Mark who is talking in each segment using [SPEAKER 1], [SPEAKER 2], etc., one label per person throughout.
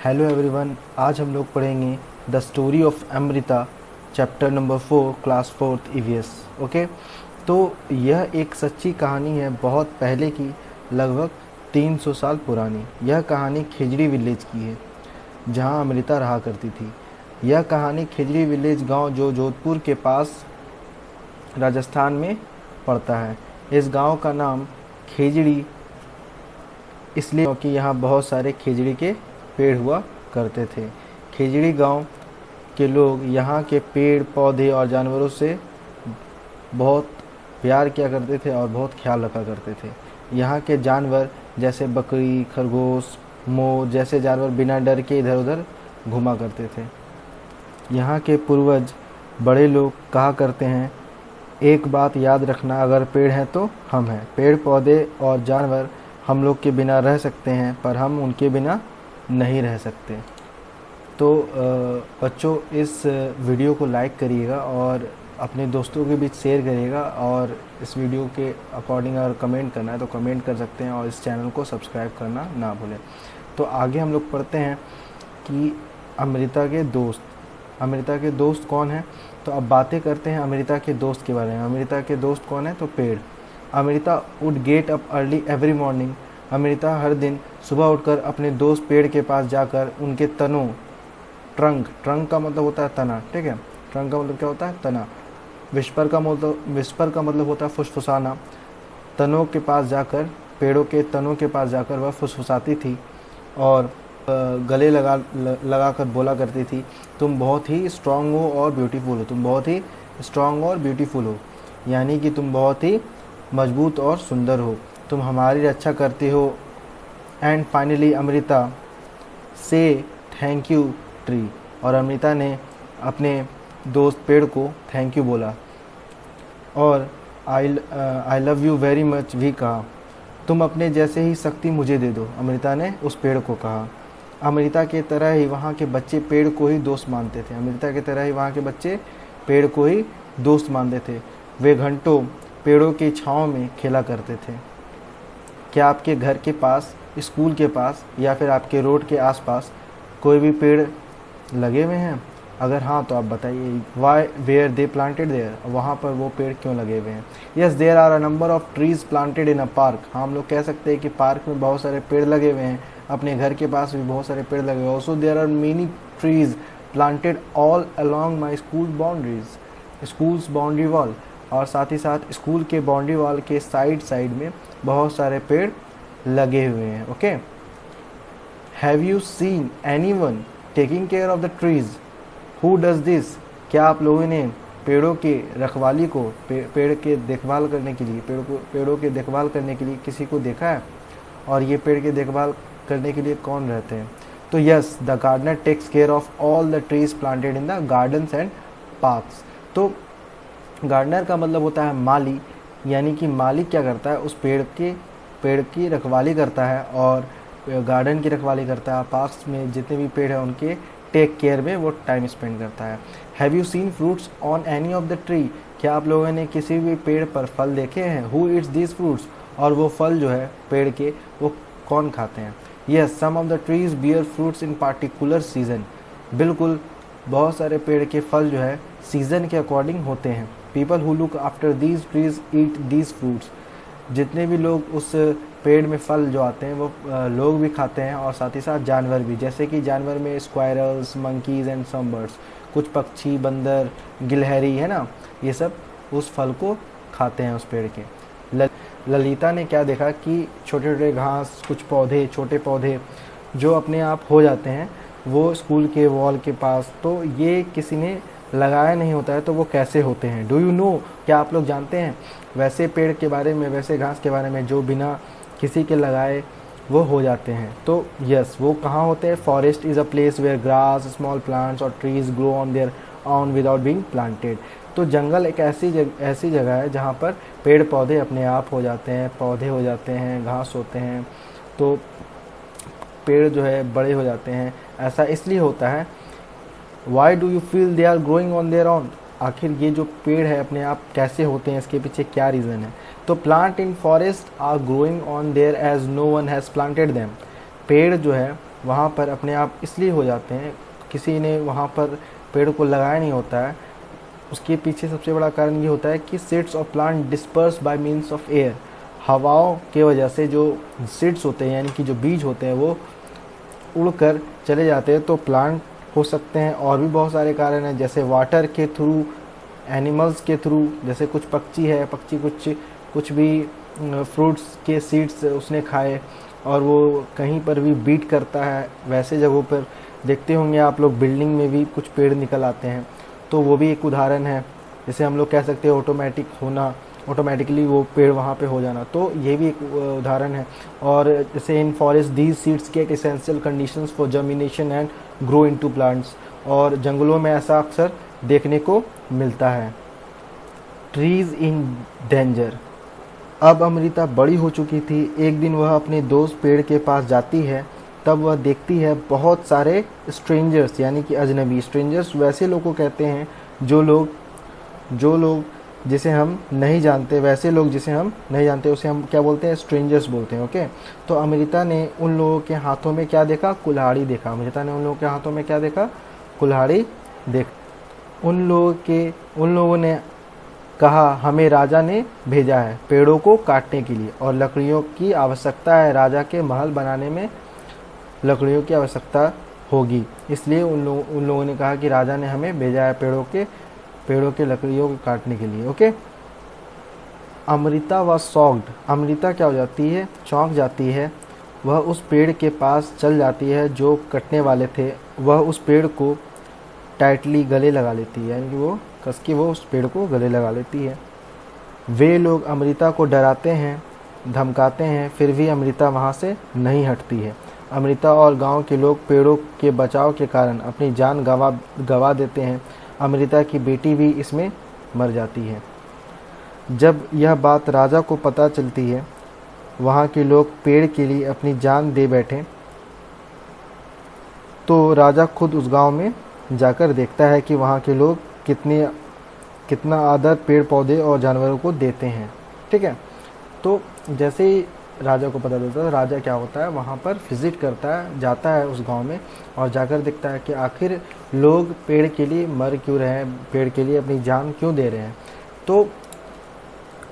[SPEAKER 1] Hello everyone, आज हम लोग पढ़ेंगे the story of Amrita chapter number 4 class 4th EVS. Okay, तो यह एक सच्ची कहानी है बहुत पहले की, लगभग 300 साल पुरानी। यह कहानी खिजड़ी विलेज की है जहां अमृता रहा करती थी। यह कहानी खिजड़ी विलेज गांव जो जोधपुर के पास राजस्थान में पड़ता है। इस गांव का नाम खिजड़ी इसलिए क्योंकि यहाँ बहुत सारे खिजड़ी के पेड़ हुआ करते थे। खिजड़ी गांव के लोग यहाँ के पेड़ पौधे और जानवरों से बहुत प्यार किया करते थे और बहुत ख्याल रखा करते थे। यहाँ के जानवर जैसे बकरी, खरगोश, मोर जैसे जानवर बिना डर के इधर उधर घुमा करते थे। यहाँ के पूर्वज बड़े लोग कहा करते हैं, एक बात याद रखना, अगर पेड़ हैं तो हम हैं। पेड़ पौधे और जानवर हम लोग के बिना रह सकते हैं, पर हम उनके बिना नहीं रह सकते। तो बच्चों, इस वीडियो को लाइक करिएगा और अपने दोस्तों के बीच शेयर करिएगा, और इस वीडियो के अकॉर्डिंग अगर कमेंट करना है तो कमेंट कर सकते हैं, और इस चैनल को सब्सक्राइब करना ना भूलें। तो आगे हम लोग पढ़ते हैं कि अमृता के दोस्त कौन हैं। तो अब बातें करते हैं अमृता के दोस्त के बारे में। अमृता के दोस्त कौन है? तो पेड़। Amrita would get up early every morning. Amrita हर दिन सुबह उठकर अपने दोस्त पेड़ के पास जाकर उनके तनों, ट्रंक का मतलब होता है तना, ठीक है। ट्रंक का मतलब क्या होता है? तना। विस्पर का मतलब होता है फुसफुसाना। तनों के पास जाकर, पेड़ों के तनों के पास जाकर वह फुसफुसाती थी और गले लगा कर बोला करती थी, तुम बहुत ही स्ट्रांग हो और ब्यूटीफुल हो। तुम बहुत ही स्ट्रांग और ब्यूटीफुल हो, यानी कि तुम बहुत ही मजबूत और सुंदर हो, तुम हमारी रक्षा करती हो। एंड फाइनली अमृता से थैंक यू ट्री। और अमृता ने अपने दोस्त पेड़ को थैंक यू बोला और I love you very much भी कहा। तुम अपने जैसे ही शक्ति मुझे दे दो, अमृता ने उस पेड़ को कहा। अमृता के तरह ही वहाँ के बच्चे पेड़ को ही दोस्त मानते थे। अमृता के तरह ही वहाँ के बच्चे पेड़ को ही दोस्त मानते थे। वे घंटों पेड़ों की छाँव में खेला करते थे। क्या आपके घर के पास, स्कूल के पास या फिर आपके रोड के आसपास कोई भी पेड़ लगे हुए हैं? अगर हाँ तो आप बताइए, why were they planted there, वहाँ पर वो पेड़ क्यों लगे हुए हैं? Yes, there are a number of trees planted in a park. हाँ, हम लोग कह सकते हैं कि पार्क में बहुत सारे पेड़ लगे हुए हैं। अपने घर के पास भी बहुत सारे पेड़ लगे हुए हैं। Also there are many trees planted all along my school boundaries, schools boundary wall. और साथ ही साथ स्कूल के बाउंड्री वॉल के साइड में बहुत सारे पेड़ लगे हुए हैं। Okay, have you scene anyone taking care of the trees? Who does this? क्या आप लोगों ने पेड़ों के रखवाली को, पेड़ के देखभाल करने के लिए, पेड़ों के देखभाल करने के लिए किसी को देखा है? और ये पेड़ के देखभाल करने के लिए कौन रहते हैं? तो yes, the gardener takes care of all the trees planted in the gardens and parks. तो गार्डनर का मतलब होता है माली, यानी कि मालिक क्या करता है, उस पेड़ की रखवाली करता है और गार्डन की रखवाली करता है। पार्क्स में जितने भी पेड़ हैं उनके टेक केयर में वो टाइम स्पेंड करता है। Have you scene fruits on any of the tree? क्या आप लोगों ने किसी भी पेड़ पर फल देखे हैं? Who Yeats these fruits? और वो फल जो है पेड़ के, वो कौन खाते हैं? Yes, some of the trees bear fruits in particular season. बिल्कुल, बहुत सारे पेड़ के फल जो है सीजन के अकॉर्डिंग होते हैं। People who look after these trees eat these fruits. जितने भी लोग उस पेड़ में फल जो आते हैं वो लोग भी खाते हैं, और साथ ही साथ जानवर भी। जैसे कि जानवर में squirrels, monkeys and some birds, कुछ पक्षी, बंदर, गिलहरी, है ना, ये सब उस फल को खाते हैं उस पेड़ के। ललिता ने क्या देखा कि छोटे छोटे घास, कुछ पौधे, छोटे पौधे जो अपने आप हो जाते हैं वो स्कूल के वॉल के पास, तो ये किसी ने लगाया नहीं होता है, तो वो कैसे होते हैं? Do you know? क्या आप लोग जानते हैं वैसे पेड़ के बारे में, वैसे घास के बारे में जो बिना किसी के लगाए वो हो जाते हैं? तो यस, वो कहाँ होते हैं? Forest is a place where grass, small plants और trees grow on there own without being planted. तो जंगल एक ऐसी जगह है जहाँ पर पेड़ पौधे अपने आप हो जाते हैं, पौधे हो जाते हैं, घास होते हैं, तो पेड़ जो है बड़े हो जाते हैं। ऐसा इसलिए होता है। Why do you feel they are growing on there on? आखिर ये जो पेड़ है अपने आप कैसे होते हैं, इसके पीछे क्या रीज़न है? तो plant in forest are growing on there as no one has planted them. पेड़ जो है वहाँ पर अपने आप इसलिए हो जाते हैं, किसी ने वहाँ पर पेड़ को लगाया नहीं होता है। उसके पीछे सबसे बड़ा कारण ये होता है कि seeds of plant disperse bye means of air. हवाओं के वजह से जो सीड्स होते हैं यानी कि जो बीज होते हैं वो उड़कर चले जाते हैं, तो प्लांट हो सकते हैं। और भी बहुत सारे कारण हैं, जैसे वाटर के थ्रू, एनिमल्स के थ्रू, जैसे कुछ पक्षी है, पक्षी कुछ भी फ्रूट्स के सीड्स उसने खाए और वो कहीं पर भी बीट करता है। वैसे जगहों पर देखते होंगे आप लोग, बिल्डिंग में भी कुछ पेड़ निकल आते हैं, तो वो भी एक उदाहरण है। जैसे हम लोग कह सकते हैं ऑटोमेटिकली वो पेड़ वहाँ पे हो जाना, तो ये भी एक उदाहरण है। और जैसे in forest these seeds get essential conditions for germination and grow into plants. और जंगलों में ऐसा अक्सर देखने को मिलता है। Trees in danger. अब अमृता बड़ी हो चुकी थी। एक दिन वह अपने दोस्त पेड़ के पास जाती है, तब वह देखती है बहुत सारे स्ट्रेंजर्स यानी कि अजनबी। स्ट्रेंजर्स वैसे लोग को कहते हैं जो लोग जिसे हम नहीं जानते, वैसे लोग जिसे हम नहीं जानते उसे हम क्या बोलते हैं, स्ट्रेंजर्स बोलते हैं। ओके, तो अमृता ने उन लोगों के हाथों में क्या देखा, कुल्हाड़ी देखा। अमृता ने उन लोगों के हाथों में क्या देखा, कुल्हाड़ी देख। उन लोगों ने कहा, हमें राजा ने भेजा है पेड़ों को काटने के लिए और लकड़ियों की आवश्यकता है। राजा के महल बनाने में लकड़ियों की आवश्यकता होगी, इसलिए उन लोगों ने कहा कि राजा ने हमें भेजा है पेड़ों के लकड़ियों को काटने के लिए। ओके, अमृता व सॉक्ड। अमृता क्या हो जाती है, चौंक जाती है। वह उस पेड़ के पास चल जाती है जो कटने वाले थे। वह उस पेड़ को टाइटली गले लगा लेती है, यानी कि वो कस के वो उस पेड़ को गले लगा लेती है। वे लोग अमृता को डराते हैं, धमकाते हैं, फिर भी अमृता वहाँ से नहीं हटती है। अमृता और गांव के लोग पेड़ों के बचाव के कारण अपनी जान गवा देते हैं। अमृता की बेटी भी इसमें मर जाती है। जब यह बात राजा को पता चलती है, वहाँ के लोग पेड़ के लिए अपनी जान दे बैठे, तो राजा खुद उस गांव में जाकर देखता है कि वहाँ के लोग कितना आदर पेड़ पौधे और जानवरों को देते हैं। ठीक है, तो जैसे ही राजा को पता चलता है, राजा क्या होता है, वहाँ पर विजिट करता है, जाता है उस गांव में और जाकर देखता है कि आखिर लोग पेड़ के लिए मर क्यों रहे हैं, पेड़ के लिए अपनी जान क्यों दे रहे हैं। तो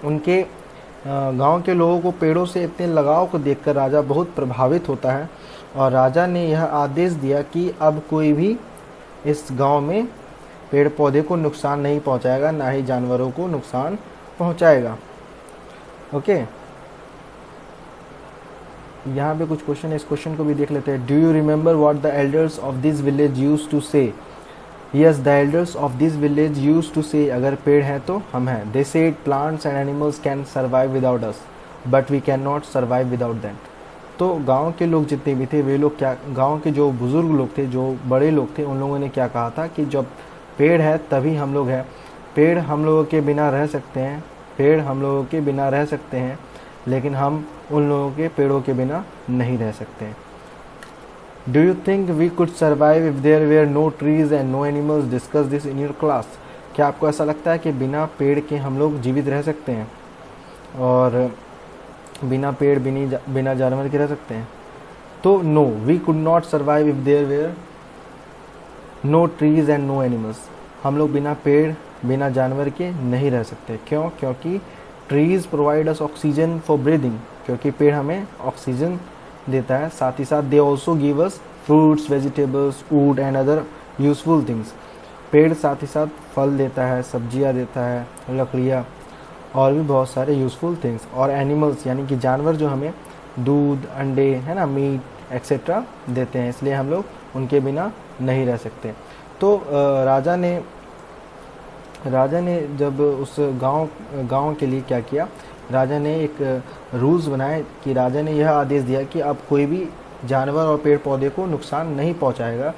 [SPEAKER 1] उनके गांव के लोगों को पेड़ों से इतने लगाव को देखकर राजा बहुत प्रभावित होता है और राजा ने यह आदेश दिया कि अब कोई भी इस गांव में पेड़ पौधे को नुकसान नहीं पहुंचाएगा, ना ही जानवरों को नुकसान पहुंचाएगा। ओके, यहाँ पे कुछ क्वेश्चन है, इस क्वेश्चन को भी देख लेते हैं। Do you remember what the elders of this village used to say? Yes, the elders of this village used to say, अगर पेड़ हैं तो हम हैं। They said plants and animals can survive without us but we can not survive without that. तो गांव के लोग जितने भी थे, वे लोग क्या, गांव के जो बुजुर्ग लोग थे, जो बड़े लोग थे, उन लोगों ने क्या कहा था कि जब पेड़ है तभी हम लोग हैं। पेड़ हम लोगों के बिना रह सकते हैं, पेड़ हम लोगों के बिना रह सकते हैं, लेकिन हम उन लोगों के पेड़ों के बिना नहीं रह सकते। Do you think we could survive if there were no trees and no animals? Discuss this in your class. क्या आपको ऐसा लगता है कि बिना पेड़ के हम लोग जीवित रह सकते हैं और बिना पेड़ बिना जानवर के रह सकते हैं? तो no, we could not survive if there were no trees and no animals. हम लोग बिना पेड़ बिना जानवर के नहीं रह सकते। क्यों? क्योंकि trees provide us oxygen for breathing, क्योंकि पेड़ हमें ऑक्सीजन देता है। साथ ही साथ they also give us fruits, vegetables, would and other useful things. पेड़ साथ ही साथ फल देता है, सब्जियां देता है, लकड़ियाँ और भी बहुत सारे यूजफुल थिंग्स। और एनिमल्स यानी कि जानवर जो हमें दूध, अंडे, है ना, मीट एक्सेट्रा देते हैं, इसलिए हम लोग उनके बिना नहीं रह सकते। तो राजा ने जब उस गांव के लिए क्या किया, राजा ने एक रूल्स बनाए कि राजा ने यह आदेश दिया कि अब कोई भी जानवर और पेड़ पौधे को नुकसान नहीं पहुंचाएगा।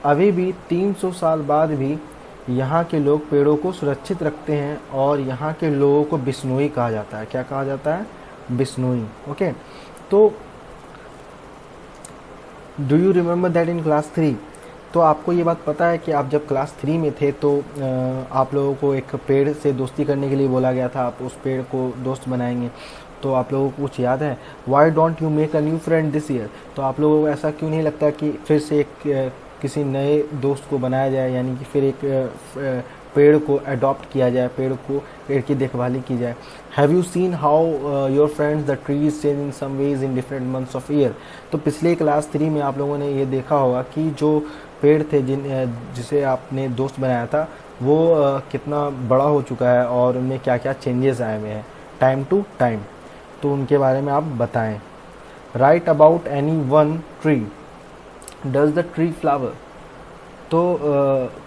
[SPEAKER 1] अभी भी 300 साल बाद भी यहाँ के लोग पेड़ों को सुरक्षित रखते हैं और यहाँ के लोगों को बिश्नोई कहा जाता है। क्या कहा जाता है? बिश्नोई। ओके, तो do you remember that in class 3? तो आपको ये बात पता है कि आप जब क्लास 3 में थे तो आप लोगों को एक पेड़ से दोस्ती करने के लिए बोला गया था, आप उस पेड़ को दोस्त बनाएंगे। तो आप लोगों को कुछ याद है? Why don't you make a new friend this year? तो आप लोगों को ऐसा क्यों नहीं लगता कि फिर से एक किसी नए दोस्त को बनाया जाए, यानी कि फिर एक पेड़ को अडॉप्ट किया जाए, पेड़ की देखभाली की जाए। Have you seen how your friends the trees change in some ways in different months of year? तो पिछले क्लास 3 में आप लोगों ने ये देखा होगा कि जो पेड़ थे जिसे आपने दोस्त बनाया था, वो कितना बड़ा हो चुका है और उनमें क्या क्या चेंजेस आए हुए हैं टाइम टू टाइम। तो उनके बारे में आप बताएं। Right about any one tree. Does the tree flower? तो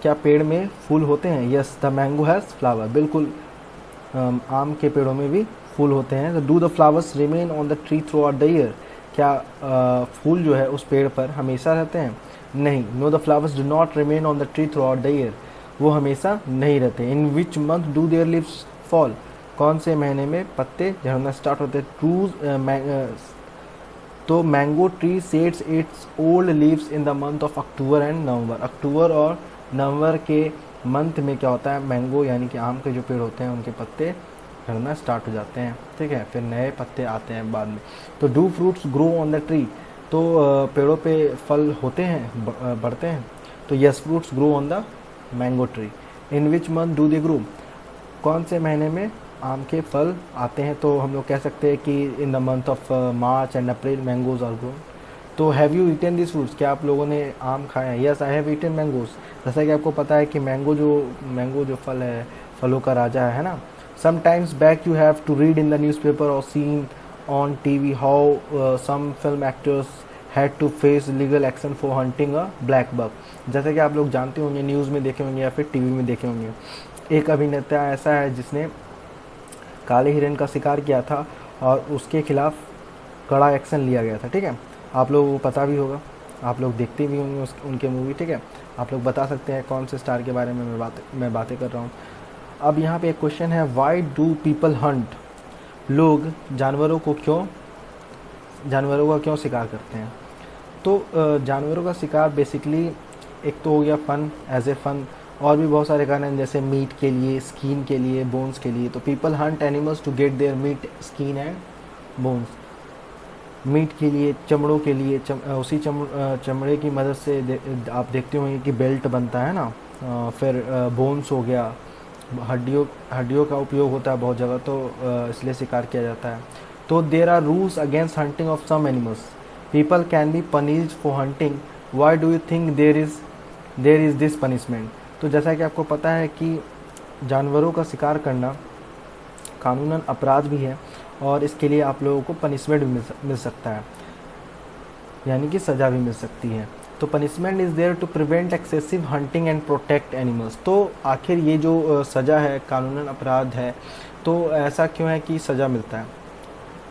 [SPEAKER 1] क्या पेड़ में फूल होते हैं? Yes, the mango has flower. बिल्कुल, आम के पेड़ों में भी फूल होते हैं। Do the flowers remain on the tree throughout the year? क्या फूल जो है उस पेड़ पर हमेशा रहते हैं? नहीं। No, the flowers do not remain on the tree throughout the year. वो हमेशा नहीं रहते। In which month do their leaves fall? कौन से महीने में पत्ते झड़ना स्टार्ट होते हैं? तो mango tree sets its old leaves in the month of October and November. अक्टूबर और नवंबर के मंथ में क्या होता है, मैंगो यानी कि आम के जो पेड़ होते हैं उनके पत्ते झड़ना स्टार्ट हो जाते हैं, ठीक है, फिर नए पत्ते आते हैं बाद में। तो do fruits grow on the tree? तो पेड़ों पे फल होते हैं, बढ़ते हैं? तो yes, fruits grow on the mango tree. In which month do they grow? कौन से महीने में आम के फल आते हैं? तो हम लोग कह सकते हैं कि in the month of March and April mangoes are grown. तो have you eaten this fruits? क्या आप लोगों ने आम खाए हैं? Yes, I have eaten mangoes. जैसा कि आपको पता है कि मैंगो जो फल है, फलों का राजा है ना। Sometimes back you have to read in the newspaper और seen on TV how some film actors had to face legal action for hunting a blackbuck. जैसे कि आप लोग जानते होंगे, न्यूज़ में देखे होंगे या फिर टीवी में देखे होंगे, एक अभिनेता ऐसा है जिसने काले हिरन का शिकार किया था और उसके खिलाफ कड़ा एक्शन लिया गया था, ठीक है। आप लोगों को पता भी होगा, आप लोग देखते भी होंगे उनके मूवी, ठीक है। आप लोग बता सकते हैं कौन से स्टार के बारे में मैं बातें कर रहा हूँ। अब यहाँ पे एक क्वेश्चन है, वाई डू पीपल हंट? लोग जानवरों का क्यों शिकार करते हैं? तो जानवरों का शिकार बेसिकली एक तो हो गया फन, एज ए फन, और भी बहुत सारे कारण हैं, जैसे मीट के लिए, स्किन के लिए, बोन्स के लिए। तो people hunt animals to get their meat, skin and bones. Meat के लिए, चमड़ों के लिए, उसी चमड़े की मदद से आप देखते होंगे कि बेल्ट बनता है ना। फिर बोन्स हो गया, हड्डियों का उपयोग होता है बहुत जगह, तो इसलिए शिकार किया जाता है। तो there are rules against hunting of some animals. People can be punished for hunting. Why do you think there is this punishment? तो जैसा कि आपको पता है कि जानवरों का शिकार करना कानूनन अपराध भी है और इसके लिए आप लोगों को पनिशमेंट भी मिल सकता है, यानी कि सज़ा भी मिल सकती है। तो punishment is there to prevent excessive hunting and protect animals. तो आखिर ये जो सज़ा है, कानूनन अपराध है, तो ऐसा क्यों है कि सज़ा मिलता है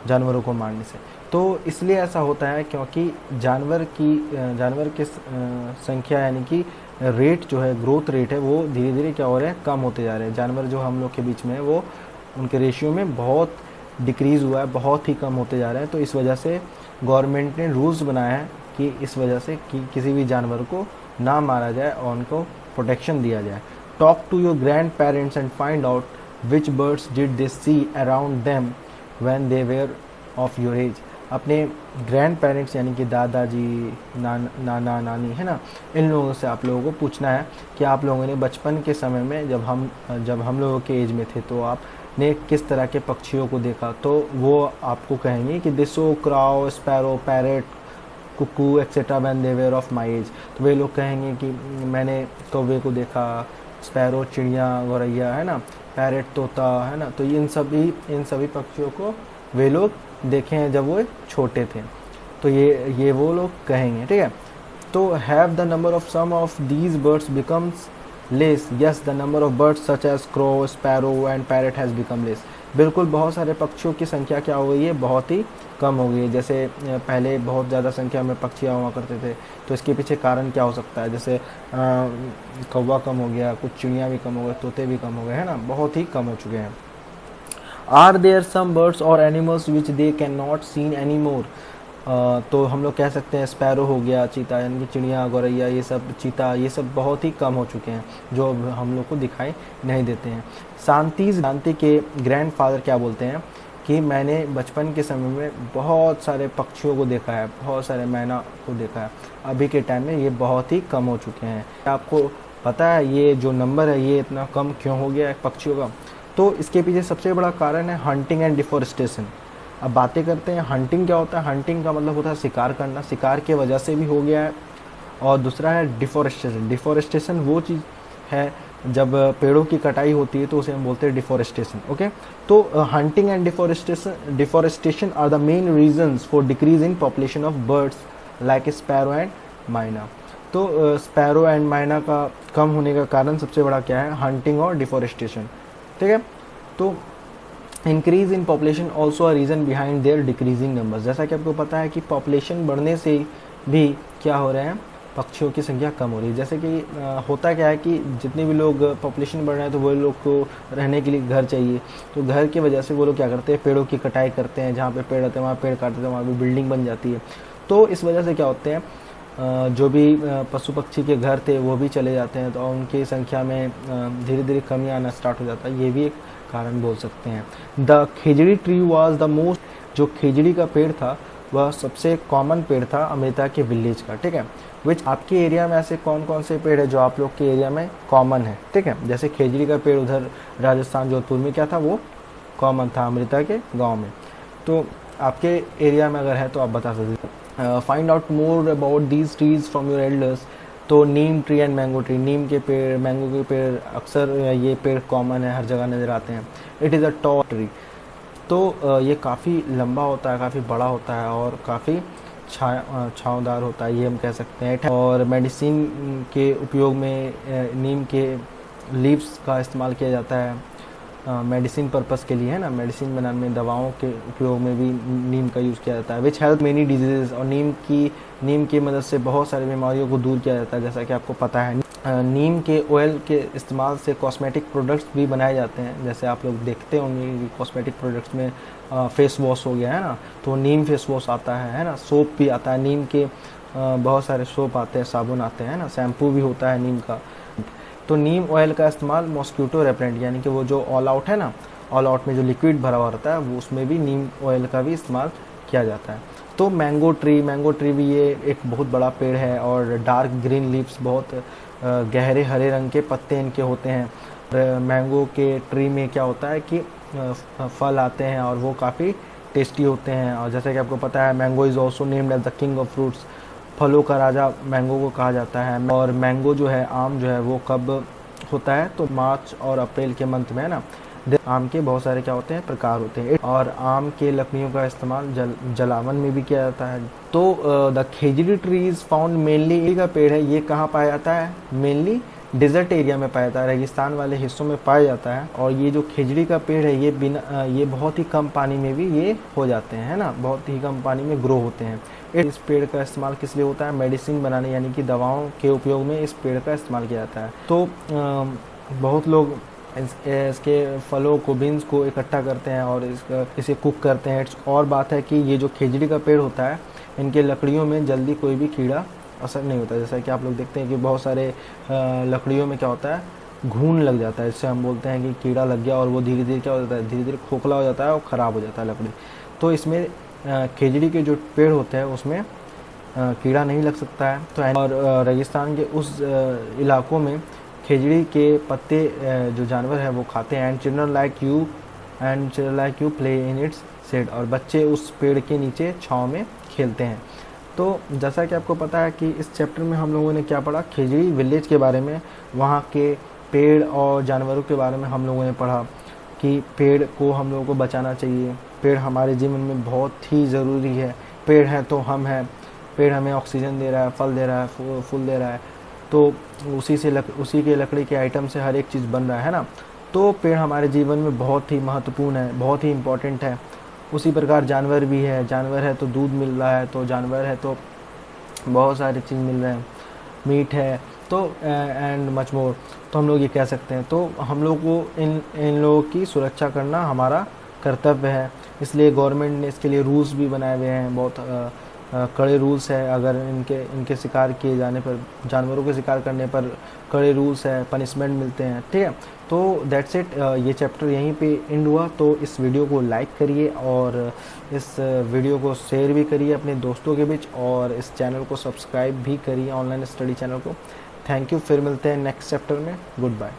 [SPEAKER 1] जानवरों को मारने से? तो इसलिए ऐसा होता है क्योंकि जानवर की संख्या, यानी कि रेट जो है, ग्रोथ रेट है, वो धीरे धीरे क्या हो रहे हैं, कम होते जा रहे हैं। जानवर जो हम लोग के बीच में है, वो उनके रेशियो में बहुत डिक्रीज़ हुआ है, बहुत ही कम होते जा रहे हैं। तो इस वजह से गवर्नमेंट ने रूल्स बनाया है कि इस वजह से कि किसी भी जानवर को ना मारा जाए और उनको प्रोटेक्शन दिया जाए। Talk to your grandparents and find out which birds did they see around them when they were of your age. अपने ग्रैंड पेरेंट्स यानी कि दादाजी, नाना नानी, है ना, इन लोगों से आप लोगों को पूछना है कि आप लोगों ने बचपन के समय में, जब हम लोगों के एज में थे, तो आपने किस तरह के पक्षियों को देखा। तो वो आपको कहेंगे कि they saw crow, sparrow, parrot, cuckoo etcetera when they were of my age. तो वे लोग कहेंगे कि मैंने कौवे को देखा, स्पैरो चिड़िया, गौरैया, है ना, पैरेट तोता, है ना। तो इन सभी पक्षियों को वे लोग देखे हैं जब वो छोटे थे। तो ये वो लोग कहेंगे, ठीक है। तो have the number of some of these birds becomes less? Yes, the number of birds such as crow, sparrow and parrot has become less. बिल्कुल, बहुत सारे पक्षियों की संख्या क्या हो गई है, बहुत ही कम हो गई है। जैसे पहले बहुत ज़्यादा संख्या में पक्षियाँ हुआ करते थे, तो इसके पीछे कारण क्या हो सकता है? जैसे कौवा कम हो गया, कुछ चिड़ियाँ भी कम हो गए, तोते भी कम हो गए, है ना, बहुत ही कम हो चुके हैं। आर देयर सम बर्ड्स और animals which they can not seen any more? तो हम लोग कह सकते हैं स्पैरो हो गया, चीता यानी कि चिड़िया, गौरैया, ये सब, चीता, ये सब बहुत ही कम हो चुके हैं, जो हम लोग को दिखाई नहीं देते हैं। शांति के ग्रैंडफादर क्या बोलते हैं कि मैंने बचपन के समय में बहुत सारे पक्षियों को देखा है, बहुत सारे मैना को देखा है। अभी के टाइम में ये बहुत ही कम हो चुके हैं। आपको पता है ये जो नंबर है ये इतना कम क्यों हो गया है पक्षियों का? तो इसके पीछे सबसे बड़ा कारण है हंटिंग एंड डिफॉरेस्टेशन। अब बातें करते हैं हंटिंग क्या होता है। हंटिंग का मतलब होता है शिकार करना, शिकार के वजह से भी हो गया है। और दूसरा है डिफॉरेस्टेशन। डिफॉरेस्टेशन वो चीज़ है जब पेड़ों की कटाई होती है तो उसे हम बोलते हैं डिफॉरेस्टेशन। ओके, तो hunting and deforestation are the main reasons for decrease in population of birds like sparrow and myna. तो स्पैरो एंड माइना का कम होने का कारण सबसे बड़ा क्या है? हंटिंग और डिफॉरेस्टेशन। ठीक है, तो increase in population also a reason behind their decreasing numbers. जैसा कि आपको पता है कि पॉपुलेशन बढ़ने से भी क्या हो रहे हैं, पक्षियों की संख्या कम हो रही है। जैसे कि होता क्या है कि जितने भी लोग पॉपुलेशन बढ़ रहे हैं तो वो लोग को रहने के लिए घर चाहिए, तो घर की वजह से वो लोग क्या करते हैं, पेड़ों की कटाई करते हैं। जहाँ पे पेड़ रहते हैं वहाँ पेड़ काटते हैं, वहाँ पे बिल्डिंग बन जाती है। तो इस वजह से क्या होते हैं, जो भी पशु पक्षी के घर थे वो भी चले जाते हैं, तो उनकी संख्या में धीरे धीरे कमी आना स्टार्ट हो जाता है। ये भी एक कारण बोल सकते हैं। The khejri tree was the most, जो खेजड़ी का पेड़ था वह सबसे कॉमन पेड़ था अमेरिका के विलेज का। ठीक है, विच आपके एरिया में ऐसे कौन कौन से पेड़ है जो आप लोग के एरिया में कॉमन है? ठीक है, जैसे खेजड़ी का पेड़ उधर राजस्थान जोधपुर में क्या था, वो कॉमन था अमेरिका के गाँव में। तो आपके एरिया में अगर है तो आप बता सकते हैं। Find out more about these trees from your elders. तो नीम ट्री एंड मैंगो ट्री, नीम के पेड़, मैंगो के पेड़, अक्सर ये पेड़ कॉमन है, हर जगह नज़र आते हैं। It is a tall tree. तो ये काफ़ी लंबा होता है, काफ़ी बड़ा होता है और काफ़ी छाँवदार होता है, ये हम कह सकते हैं। और मेडिसिन के उपयोग में नीम के लीव्स का इस्तेमाल किया जाता है मेडिसिन पर्पस के लिए, है ना। मेडिसिन बनाने में, दवाओं के उपयोग में भी नीम का यूज़ किया जाता है। Which help many diseases. और नीम की मदद से बहुत सारी बीमारियों को दूर किया जाता है, जैसा कि आपको पता है। नीम के ऑयल के इस्तेमाल से कॉस्मेटिक प्रोडक्ट्स भी बनाए जाते हैं, जैसे आप लोग देखते होंगे कॉस्मेटिक प्रोडक्ट्स में फेस वॉश हो गया, है ना, तो नीम फेस वॉश आता है ना। सोप भी आता है नीम के, बहुत सारे सोप आते हैं, साबुन आते हैं ना, शैम्पू भी होता है नीम का। तो नीम ऑयल का इस्तेमाल मॉस्क्यूटो रेपेलेंट, यानी कि वो जो ऑल आउट है ना, ऑल आउट में जो लिक्विड भरा हुआ रहता है वो, उसमें भी नीम ऑयल का भी इस्तेमाल किया जाता है। तो मैंगो ट्री भी ये एक बहुत बड़ा पेड़ है और डार्क ग्रीन लीव्स, बहुत गहरे हरे रंग के पत्ते इनके होते हैं। मैंगो के ट्री में क्या होता है कि फल आते हैं और वो काफ़ी टेस्टी होते हैं। और जैसे कि आपको पता है mango is also named as the king of fruits, फलों का राजा मैंगो को कहा जाता है। और मैंगो जो है, आम जो है, वो कब होता है, तो मार्च और अप्रैल के मंथ में, है ना। आम के बहुत सारे क्या होते हैं, प्रकार होते हैं। और आम के लकड़ियों का इस्तेमाल जलावन में भी किया जाता है। तो the khejri tree is found mainly, का पेड़ है, ये कहाँ पाया जाता है? मेनली डेजर्ट एरिया में पाया जाता है, रेगिस्तान वाले हिस्सों में पाया जाता है। और ये जो खेजड़ी का पेड़ है ये बहुत ही कम पानी में भी ये हो जाते हैं, है ना, बहुत ही कम पानी में ग्रो होते हैं। इस पेड़ का इस्तेमाल किस लिए होता है? मेडिसिन बनाने, यानी कि दवाओं के उपयोग में इस पेड़ का इस्तेमाल किया जाता है। तो बहुत लोग इसके फलों को, बीन्स को इकट्ठा करते हैं और इसे कुक करते हैं। और बात है कि ये जो खेजड़ी का पेड़ होता है, इनके लकड़ियों में जल्दी कोई भी कीड़ा असर नहीं होता। जैसा कि आप लोग देखते हैं कि बहुत सारे लकड़ियों में क्या होता है, घून लग जाता है, इससे हम बोलते हैं कि कीड़ा लग गया और वो धीरे धीरे क्या हो जाता है, धीरे धीरे खोखला हो जाता है और ख़राब हो जाता है लकड़ी। तो इसमें खेजड़ी के जो पेड़ होते हैं उसमें कीड़ा नहीं लग सकता है। तो और रेगिस्तान के उस इलाकों में खेजड़ी के पत्ते जो जानवर है वो खाते हैं। And children like you play in its shade, और बच्चे उस पेड़ के नीचे छाँव में खेलते हैं। तो जैसा कि आपको पता है कि इस चैप्टर में हम लोगों ने क्या पढ़ा, खेजड़ी विलेज के बारे में, वहाँ के पेड़ और जानवरों के बारे में हम लोगों ने पढ़ा कि पेड़ को हम लोगों को बचाना चाहिए। पेड़ हमारे जीवन में बहुत ही ज़रूरी है। पेड़ है तो हम हैं, पेड़ हमें ऑक्सीजन दे रहा है, फल दे रहा है, फूल दे रहा है, तो उसी के लकड़ी के आइटम से हर एक चीज़ बन रहा है ना। तो पेड़ हमारे जीवन में बहुत ही महत्वपूर्ण है, बहुत ही इम्पोर्टेंट है। उसी प्रकार जानवर भी है, जानवर है तो दूध मिल रहा है, तो जानवर है तो बहुत सारी चीज़ मिल रहे हैं, मीट है, तो एंड मच मोर। तो हम लोग ये कह सकते हैं, तो हम लोग को इन लोगों की सुरक्षा करना हमारा कर्तव्य है। इसलिए गवर्नमेंट ने इसके लिए रूल्स भी बनाए हुए हैं, बहुत कड़े रूल्स है, अगर इनके इनके शिकार किए जाने पर, जानवरों के शिकार करने पर कड़े रूल्स है, पनिशमेंट मिलते हैं, ठीक है। तो दैट्स इट, ये चैप्टर यहीं पे एंड हुआ। तो इस वीडियो को लाइक करिए और इस वीडियो को शेयर भी करिए अपने दोस्तों के बीच, और इस चैनल को सब्सक्राइब भी करिए, ऑनलाइन स्टडी चैनल को। थैंक यू, फिर मिलते हैं नेक्स्ट चैप्टर में। Good bye.